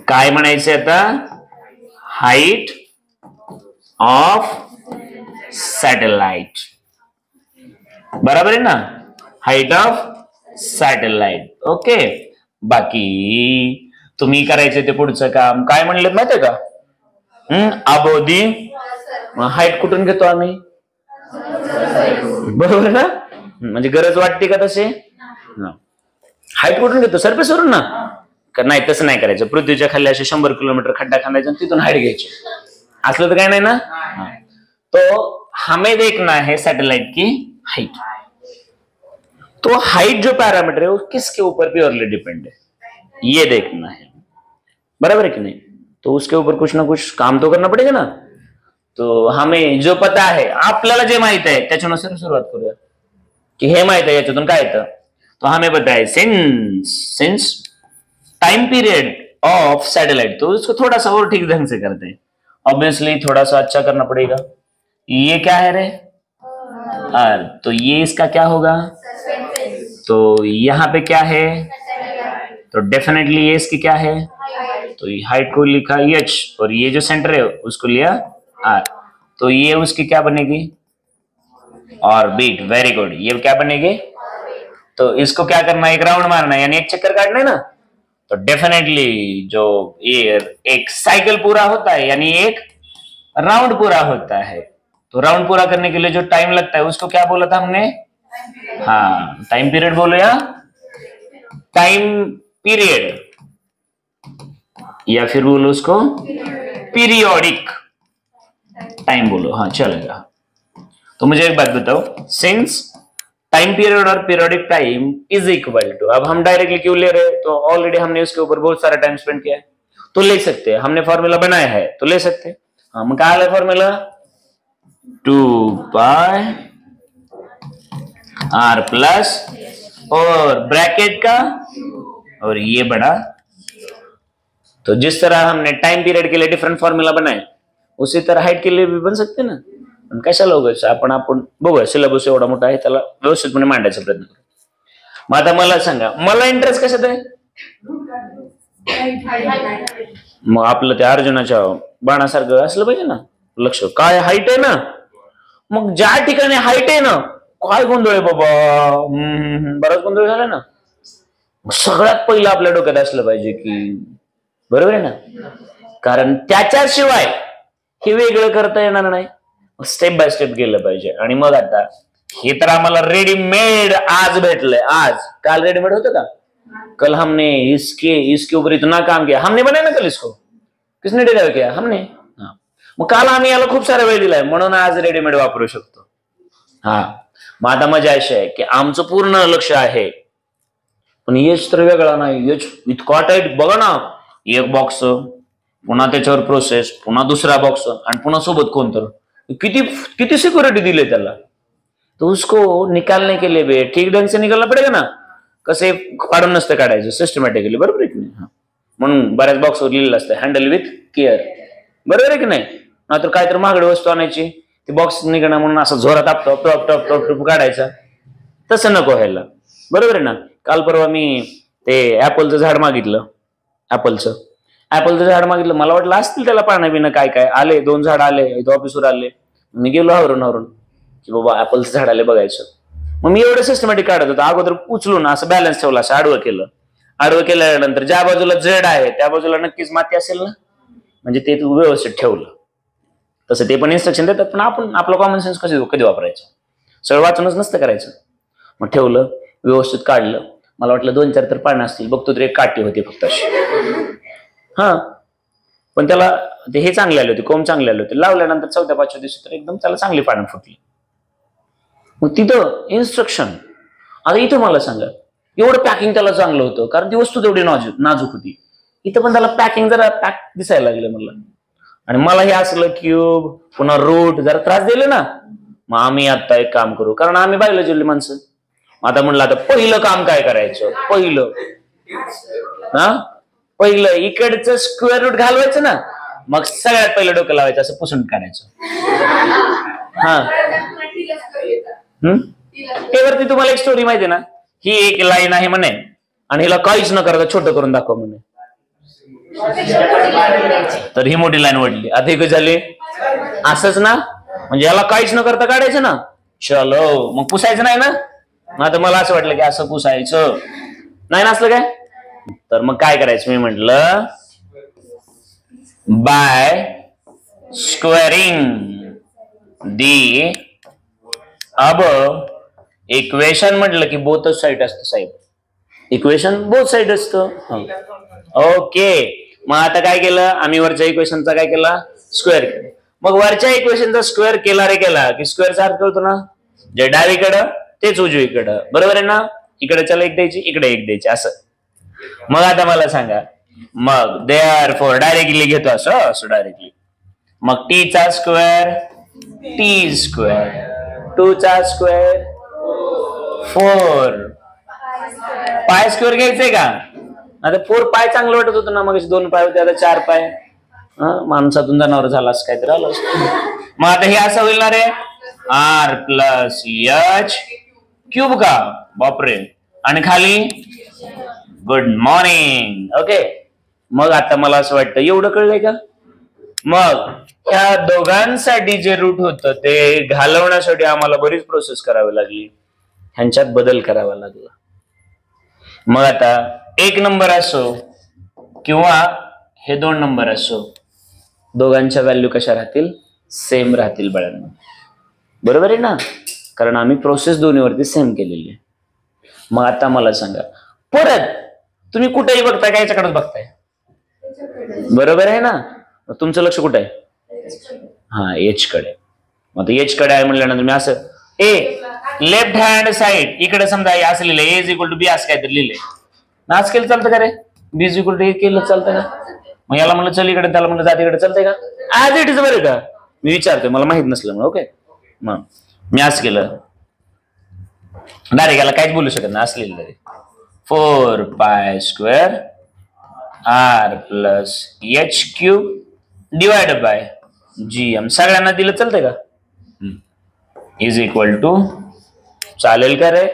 काय म्हणायचं आता? Height of satellite. बरोबर आहे ना? Height of satellite. ओके. बाकी तुम्ही करायचं ते पुढचं काम काय म्हणलं माहितीये का? अबोधी हाईट कुठून घेतो आम्ही? बरोबर ना? म्हणजे गरज वाटते का तसे? हाईट कुठून घेतो? सरफेस वरून ना? नाही, तसं नाही करायचं. पृथ्वीच्या खाली असे 100 किलोमीटर खड्डा खांदायचा आणि तिथून हाईट घ्यायची. असलं तर काय नाही ना? तो हमें देखना है सैटेलाइट की हाइट. तो हाइट जो पैरामीटर है वो किसके ऊपर प्योरली डिपेंड है, ये देखना है. बराबर है कि नहीं? तो उसके ऊपर कुछ ना कुछ काम तो करना पड़ेगा ना. तो हमें जो पता आहे, आपल्याला जे माहित आहे त्याच्यानुसार सुरुवात करूया की हे माहित आहे याच्यातून काय येतं. तो हमें पता है since time period of satellite. तो उसको थोड़ा सा और ठीक ढंग से करते हैं. ऑब्वियसली थोड़ा सा अच्छा करना पड़ेगा. ये क्या है रे? अर्थ. तो ये इसका क्या होगा? तो यहाँ पे क्या है? तो डेफिनेटली ये इसकी क्या है? तो हाइट को लिखा h और ये जो सेंटर है उसको लिया r. तो ये उसकी क्या बनेगी? ऑर्बिट. Very good. ये क्या बनेगी? तो इसको क्या करना है? एक राउंड मारना है, यानी एक चक्कर काटना है ना. तो डेफिनेटली जो ये एक साइकिल पूरा होता है यानी एक राउंड पूरा होता है. तो राउंड पूरा करने के लिए जो टाइम लगता है उसको क्या बोला था हमने? हाँ, टाइम पीरियड बोलो या टाइम पीरियड, या फिर बोलो उसको पीरियोडिक टाइम बोलो. हाँ, चलेगा. तो मुझे एक बात बताओ, सिंस टाइम पीरियड और periodic time is equal to, अब हम डायरेक्टली क्यों ले रहे हैं? तो ऑलरेडी हमने उसके ऊपर बहुत सारा टाइम स्पेंड किया है तो ले सकते हैं. हमने फॉर्मूला बनाया है तो ले सकते हैं. हम कहा है फॉर्मूला 2 पाई r प्लस और ब्रैकेट का और ये बड़ा. तो जिस तरह हमने टाइम पीरियड के लिए डिफरेंट फॉर्म्युला बनाए उसी तरह हाइट के लिए भी बन सकते ना. पण कशाला उगाच आपण बघूया. सिलेबस एवढा मोठा आहे, त्याला व्यवस्थितपणे मांडायचा प्रयत्न करू. मग आता मला सांगा, मला इंटरेस्ट कशात आहे? मग आपलं त्या अर्जुनाच्या बाणासारखं असलं पाहिजे ना लक्ष. काय हाईट आहे ना, मग ज्या ठिकाणी हाईट आहे ना, काय गोंधळ आहे बाबा. बराच गोंधळ झाला ना. सगळ्यात पहिलं आपल्या डोक्यात असलं पाहिजे की, बरोबर आहे ना, कारण त्याच्याशिवाय हे वेगळं करता येणार नाही. स्टेप बाय स्टेप गेलं पाहिजे. आणि मग आता हे तर आम्हाला रेडीमेड आज भेटलंय. आज काल रेडीमेड होतं का? कल हमने इसके ऊपर इतना काम किया. हमने बनाया ना कल इसको. किसने डिराइव किया? हमने. मग काल आम्ही याला खूप सारा वेळ दिलाय म्हणून आज रेडीमेड वापरू शकतो. हा, मग आता मजा अशी आहे की आमचं पूर्ण लक्ष आहे, पण यश तर वेगळा नाही. यश इतका टाईट. बघा ना, एक बॉक्स, पुन्हा त्याच्यावर प्रोसेस, पुन्हा दुसरा बॉक्स आणि पुन्हा सोबत कोणतं. किती किती सिक्युरिटी दिले त्याला. तो उसको निकालने के लिए भी ठीक ढंग से निकालना पडेगा ना. कसे काढून नसतं काढायचं, सिस्टमॅटिकली. बरोबर आहे की नाही? म्हणून बऱ्याच बॉक्सवर लिहिलेलं असतं हँडल विथ केअर. बरोबर आहे की नाही? नाहीतर काय तर महागडी वस्तू आणायची, ती बॉक्स निघणं म्हणून असं जोरात top top top top top काढायचा. तसं नको व्हायला. बरोबर आहे ना? काल परवा मी ते ऍपलचं झाड मागितलं. ऍपलचं झाड मागितलं. मला वाटलं असतील त्याला पानं बिणं काय काय. आले 2 झाड आले, ऑफिसवर आले. मी गेलो आवरून की बाबा ऍपलचं झाड आले बघायचं. मग मी एवढं सिस्टमॅटिक काढत होतो. अगोदर उचलून असं बॅलन्स ठेवला, असं आडवं केल्यानंतर ज्या बाजूला जड आहे त्या बाजूला नक्कीच माती असेल ना, म्हणजे ते तू व्यवस्थित ठेवलं. तसं ते पण इन्स्ट्रक्शन देतात, पण आपण आपलं कॉमन सेन्स कधी वापरायचं? सरळ वाचूनच नसतं करायचं. मग ठेवलं, व्यवस्थित काढलं. मला वाटलं 2-4 तर पानं असतील. बघतो तर एक काठी होती फक्त अशी. हा, पण त्याला ते हे चांगले आले होते, कोंब चांगले आले होते. लावल्यानंतर 4-5 दिवशी तर एकदम त्याला चांगली पानं फुटली. मग तिथं इन्स्ट्रक्शन. आता इथं मला सांगा, एवढं पॅकिंग त्याला चांगलं होतं कारण ती वस्तू तेवढी नाजूक होती. इथं पण त्याला पॅकिंग जरा पॅक दिसायला लागलं मला. आणि मला हे असलं क्यूब पुन्हा रूट जरा त्रास दिले ना. मग आम्ही आता एक काम करू, कारण आम्ही बायोलॉजीतली माणसं. आता म्हणलं आता पहिलं काम काय करायचं? पहिलं इकडचं स्क्वेअर रूट घालवायचं ना, मग सगळ्यात पहिलं डोकं लावायचं, असं पुसून काढायचं. हा, त्यावरती तुम्हाला एक स्टोरी माहिती ना. ही एक लाईन आहे म्हणे आणि हिला काहीच न करता छोटं करून दाखव म्हणे. तर ही मोठी लाईन वडली. आता हे झाले असंच ना, म्हणजे याला काहीच न करता काढायचं ना. चलो मग पुसायचं नाही ना. आता मला असं वाटलं की असं पुसायचं नाही ना, असलं काय. तर मग काय करायचं, मी म्हटलं by squaring the above equation, म्हटलं की बोथ साईड असतं साहेब. इक्वेशन बोथ साईड असतं. ओके. मग आता काय केलं आम्ही, वरच्या इक्वेशनचा काय केला, स्क्वेअर केला. मग वरच्या इक्वेशनचा स्क्वेअर केला रे केला की स्क्वेअरचा अर्थ होतो ना, जे डावीकडं तेच उजवीकडं, बरोबर आहे ना. इकडे चला एक द्यायची, इकडे एक द्यायची, असं. मग आता मला सांगा, मग देअरफॉर डायरेक्टली घेतो असं डायरेक्टली. मग टी चा स्क्वेअर टी स्क्वेअर, 2 चा स्क्वेअर 4, पाय स्क्वेअर घ्यायचंय का. आता 4 पाय चांगलं वाटत होतं ना, मग 2 पाय होते, आता 4 पाय. माणसातून जनावर झाला असं काहीतरी आलं असतं. मग आता हे असं होईल ना रे, आर प्लस एच क्यूब का, बापरे. आणि खाली गुड मॉर्निंग. ओके. मग आता मला असं वाटतं एवढं कळलंय का. मग ह्या दोघांसाठी जे रूट होतं ते घालवण्यासाठी आम्हाला बरीच प्रोसेस करावी लागली, ह्यांच्यात बदल करावा लागला. मग आता 1 नंबर असो किंवा हे 2 नंबर असो, दोघांच्या व्हॅल्यू कशा राहतील, सेम राहतील बाळांनो, बरोबर आहे ना. कारण आम्ही प्रोसेस दोन्हीवरती सेम केलेली आहे. मग आता मला सांगा, परत तुम्ही कुठेही बघताय का, याच्याकडेच बघताय, बरोबर आहे ना. तुमचं लक्ष कुठे आहे, हा एच कडे. मग एच कडे आहे म्हणल्यानंतर मी असं लेफ्ट हँड साइड इकडे समजा असं लिहिलं, ए इज इक्वल टू बी, असं काहीतरी लिहिलंय ना. असं केलं चालतं का रे, बी इज इक्वल टू ए केलं चालतं का. मग याला म्हणलं चल इकडे, त्याला म्हणलं जात इकडे, चालतंय का. ऍज इट इज, बरं का, मी विचारतोय, मला माहित नसलं म्हणून. ओके. मग मी असं केलं डायरेक्ट, याला काहीच बोलू शकत नाही, असं लिहिलं तरी 4 pi square R plus H cube divide by GM, सगळ्यांना दिलं चालतंय का, इज इक्वल टू, चालेल का रे.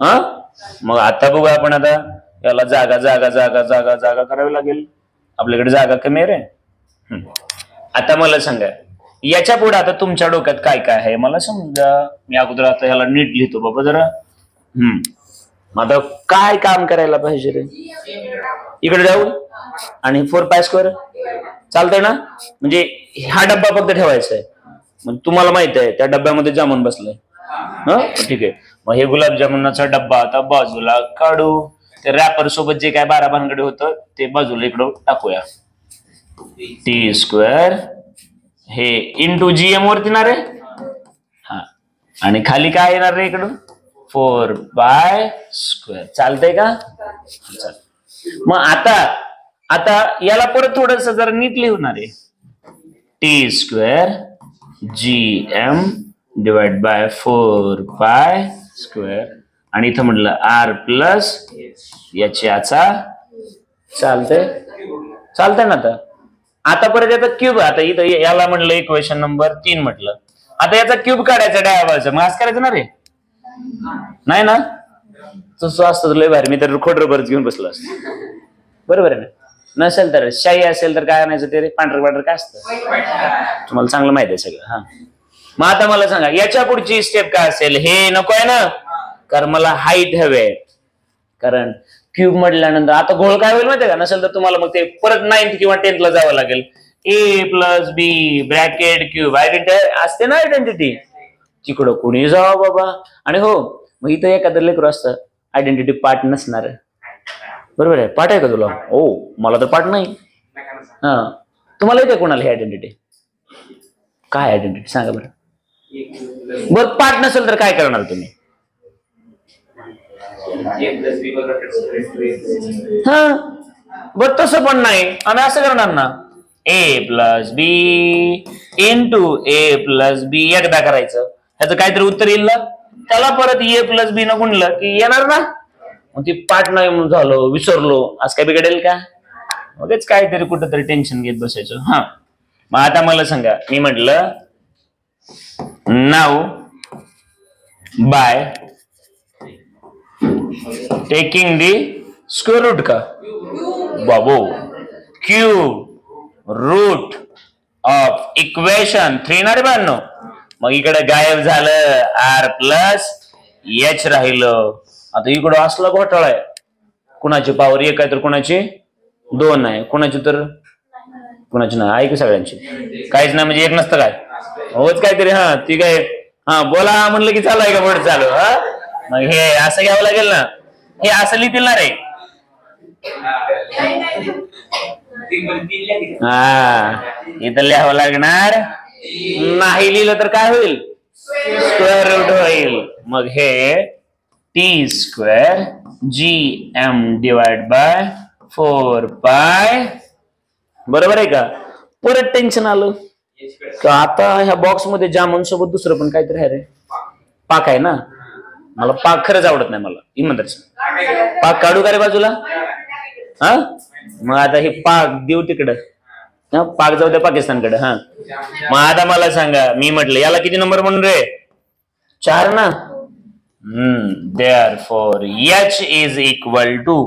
हा. मग आता बघू आपण, आता याला जागा जागा जागा जागा जागा करावी लागेल, आपल्याकडे जागा कमी आहे रे. आता मला सांगा, याच्या पुढे आता तुमच्या डोक्यात काय काय आहे मला समजा. मी अगोदर आता ह्याला नीट लिहितो बाबा जरा. आता काय काम करायला पाहिजे रे, इकडे जाऊ आणि 4 पाय स्क्वेअर चालतंय ना. म्हणजे हा डब्बा फक्त ठेवायचा आहे, मग तुम्हाला माहित आहे त्या डब्यामध्ये जामून बसलाय. ठीक आहे. मग हे गुलाबजामुनाचा डब्बा आता बाजूला काढू, ते रॅपर सोबत जे काय 12 भानगडे होतं ते बाजूला इकडं टाकूया. टी स्क्वेअर हे इंटू जीएम वरती ना रे, हा, आणि खाली काय येणार रे इकडून 4 पाय स्क्वेअर, चालतंय का. मग आता याला परत थोडस जरा नीट लिहणार आहे, T square G M divide by 4 pi square, आणि इथं म्हटलं आर प्लस याचा, चालतंय ना. आता परत याचा क्यूब, आता इथं याला म्हटलं इक्वेशन नंबर 3 म्हटलं, आता याचा क्यूब काढायचा डाव्या बाजूचा, मग असं करायचं ना रे, नाही ना. तसं असतं लय भारी, मी तर खोडर बरंच घेऊन बसलो असतो, बरोबर आहे ना. नसेल तर शाही असेल तर काय आणायचं ते रे, पांढरं काय असतं, तुम्हाला चांगलं माहिती आहे सगळं. हा. मग आता मला सांगा याच्या पुढची स्टेप काय असेल, हे नको आहे ना, कारण मला हाईट हवे. कारण क्यूब म्हटल्यानंतर आता घोळ काय होईल माहितीये का, नसेल तर तुम्हाला मग ते परत 9th किंवा 10th ला जावं लागेल. ए प्लस बी ब्रॅकेट क्यूब आयडेंटिटी असते ना, आयडेंटिटी तिकडं कोणी जावं बाबा. आणि हो, मग इथं एखादं लेकरू असतं आयडेंटिटी पार्ट नसणार, बरोबर आहे. पाठ आहे का तुला. ओ मला तर पाठ नाही. हा, तुम्हाला येते कोणाला ही आयडेंटिटी, काय आयडेंटिटी सांगा बरं. बरं पाठ नसेल तर काय करणार तुम्ही. हा, बरं तसं पण नाही, आम्ही असं करणार ना, ए प्लस बी इंटू ए प्लस बी एकदा करायचं, ह्याचं काहीतरी उत्तर येईल ना, त्याला परत ए प्लस बी न गुणलं की येणार ना. मग ती पाठ नाही म्हणून झालो, विसरलो, आज काय बिघडेल का. मगच काहीतरी कुठंतरी टेन्शन घेत बसायचं. हा. मग आता मला सांगा, मी म्हटलं नाव by taking the square root का बाबो क्यूब रूट ऑफ इक्वेशन 3 ना रे बांनो. मग इकडे गायब झालं आर प्लस एच राहिलं. आता इकडं असला घोटाळा आहे. कुणाची पॉवर 1 आहे तर कुणाची 2 आहे. कुणाची तर कुणाची नाही आहे की सगळ्यांची काहीच नाही म्हणजे एक नसतं काय होच काहीतरी. हा ती काय हा बोला म्हणलं की चालू आहे का बोर्ड चालू. हा मग हे असं घ्यावं लागेल ना. हे असं लिहितील ना रे. हा इथं लिहावं लागणार. नाही लिहिलं तर काय होईल स्क्वेअर रूट होईल. मग हे T square G M divide by 4 pi. बरोबर आहे का. परत टेन्शन आलं का आता ह्या बॉक्स मध्ये जामून सोबत दुसरं पण काहीतरी आहे रे. पाक आहे ना. मला पाक खरंच आवडत नाही. मला इमानदार पाक काढू का रे बाजूला. हा मग आता हे पाक देऊ तिकडं. पाक जाऊ द्या पाकिस्तानकडे. हा मग आता मला सांगा मी म्हटलं याला किती नंबर म्हणून रे 4 ना. Therefore H is equal to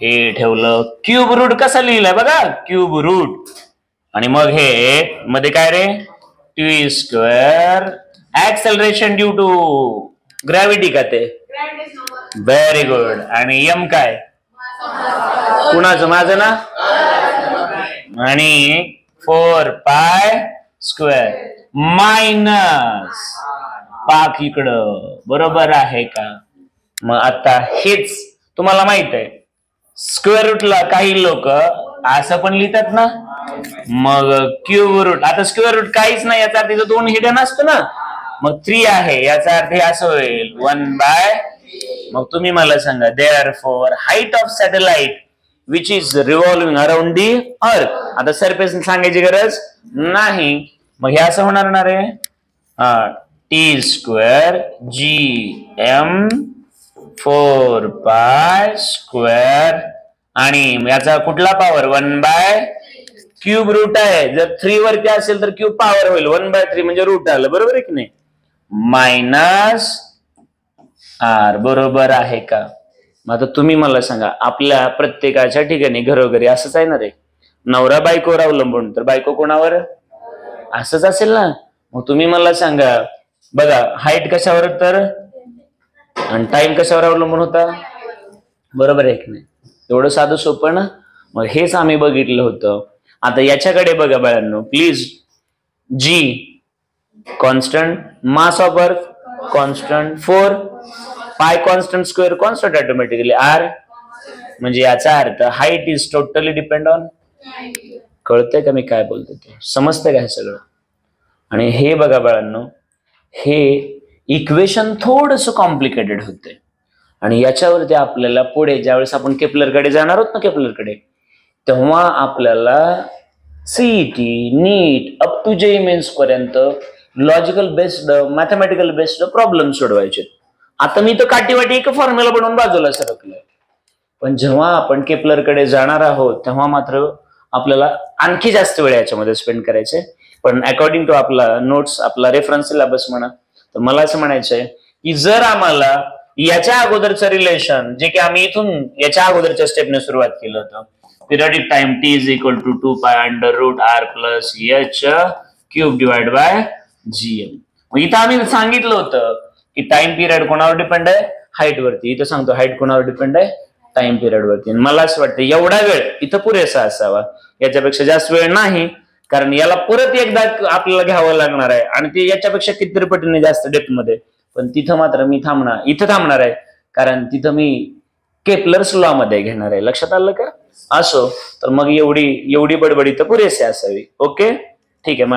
हे ठेवलं क्यूब रूट कसा लिहिलाय बघा क्यूब रूट. आणि मग हे मध्ये काय रे T square acceleration due to gravity का ते. Very good. आणि एम काय कुणाचं माझं ना. आणि 4 पाय स्क्वेअर मायनस पाक इकडं. बरोबर आहे का. मग आता हेच तुम्हाला माहित आहे स्क्वेअर रूटला काही लोक असं पण लिहितात ना. मग क्यूब रूट आता स्क्वेअर रूट काहीच नाही याचा अर्थ 2 हिडन असतो ना. मग 3 आहे याचा अर्थ असं होईल 1 बाय. मग तुम्ही मला सांगा therefore height of satellite which is revolving around the अर्थ. आता सरफेस सांगायची गरज नाही. मग हे असं होणार ना रे T square G M 4 pi square. आणि याचा कुठला पॉवर 1 बाय क्यूब रूट आहे. जर 3 वरती असेल तर क्यूब पॉवर होईल 1/3 म्हणजे रूट आलं. बरोबर आहे की नाही. Minus R. बरोबर आहे का. मग आता तुम्ही मला सांगा आपल्या प्रत्येकाच्या ठिकाणी घरोघरी असंच आहे ना रे. नवरा बायकोवर अवलंबून तर बायको कोणावर असंच असेल ना. मग तुम्ही मला सांगा बघा हाईट कशावर तर आणि टाइम कशावर अवलंबून होता. बरोबर आहे की नाही. एवढं साधं सोपं ना. मग हेच आम्ही बघितलं होतं. आता याच्याकडे बघा बाळांनो please. G constant mass of earth constant 4 pi constant square constant automatically R. म्हणजे याचा अर्थ height is totally depend on. कळतंय का मी काय बोलतो ते समजतंय का हे सगळं. आणि हे बघा बाळांनो हे इक्वेशन थोडस कॉम्प्लिकेटेड होते. आणि याच्यावरती आपल्याला पुढे ज्यावेळेस आपण केपलरकडे जाणार आहोत ना केपलरकडे तेव्हा आपल्याला सीईटी नीट अप टू जे मेन्स पर्यंत logical based mathematical based problem सोडवायचे. आता मी तर काटीवाटी एक फॉर्म्युला बनवून बाजूला सरकलोय. पण जेव्हा आपण केपलरकडे जाणार आहोत तेव्हा मात्र आपल्याला आणखी जास्त वेळ याच्यामध्ये स्पेंड करायचे. पण अकॉर्डिंग टू आपला नोट्स आपला रेफरन्स सिलेबस म्हणा तर मला असं म्हणायचंय की जर आम्हाला याच्या अगोदरचं रिलेशन जे की आम्ही इथून याच्या अगोदरच्या स्टेपने सुरुवात केलं होतं periodic time T is equal to 2 pi under root R plus H cube divide by GM. मग इथं आम्ही सांगितलं होतं की टाइम पिरियड कोणावर डिपेंड आहे हाईट वरती. इथं सांगतो हाईट कोणावर डिपेंड आहे टाइम पिरियड वरती. मला असं वाटतं एवढा वेळ इथं पुरेसा असावा. याच्यापेक्षा जास्त वेळ नाही कारण याला परत एकदा आपल्याला घ्यावं लागणार आहे आणि ते याच्यापेक्षा कितीतरी पटीने जास्त डेप्थ मध्ये. पण तिथं मात्र मी इथं थांबणार आहे कारण तिथं मी केपलर्स लॉ मध्ये घेणार आहे. लक्षात आलं का. असो तर मग एवढी बडबडी तर पुरेसे असावी. ओके ठीक आहे. मग